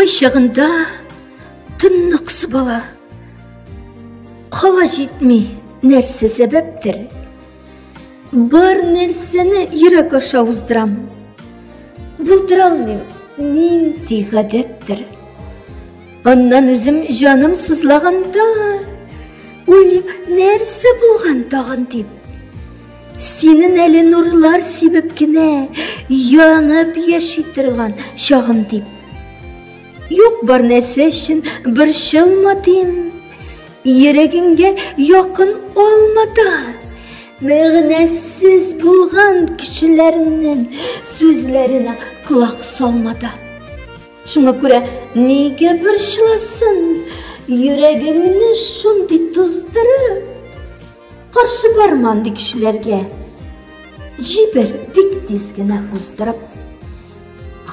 той шағында тыннықсы бала. Қала жетмей нәрсе себептір. Бар нәрсені ерек аша уздырам. Бұлдыра алмайм, нендей ғадеттір. Оннан өзім жаным сызлағанда, ойлеп нәрсе болған тағын деп. Сенің әлі нұрлар себепкіне янып яшитырған шағын деп. Yok бар нәрсе үшін бір шылма дейм. Ерегінге яқын олмада. Мәғінәсіз болған кішілерінің сөзлеріне құлақ салмада. Шуңа көре неге бір шыласын, ерегімні шунды тұздырып, қаршы барманды кішілерге жібер бік тезгіне ұздырып.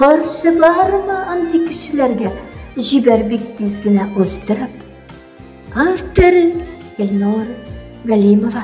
Қаршы барманды кішілерге жібер бік тезгіне ұздырып. Автор Елнор Галимова.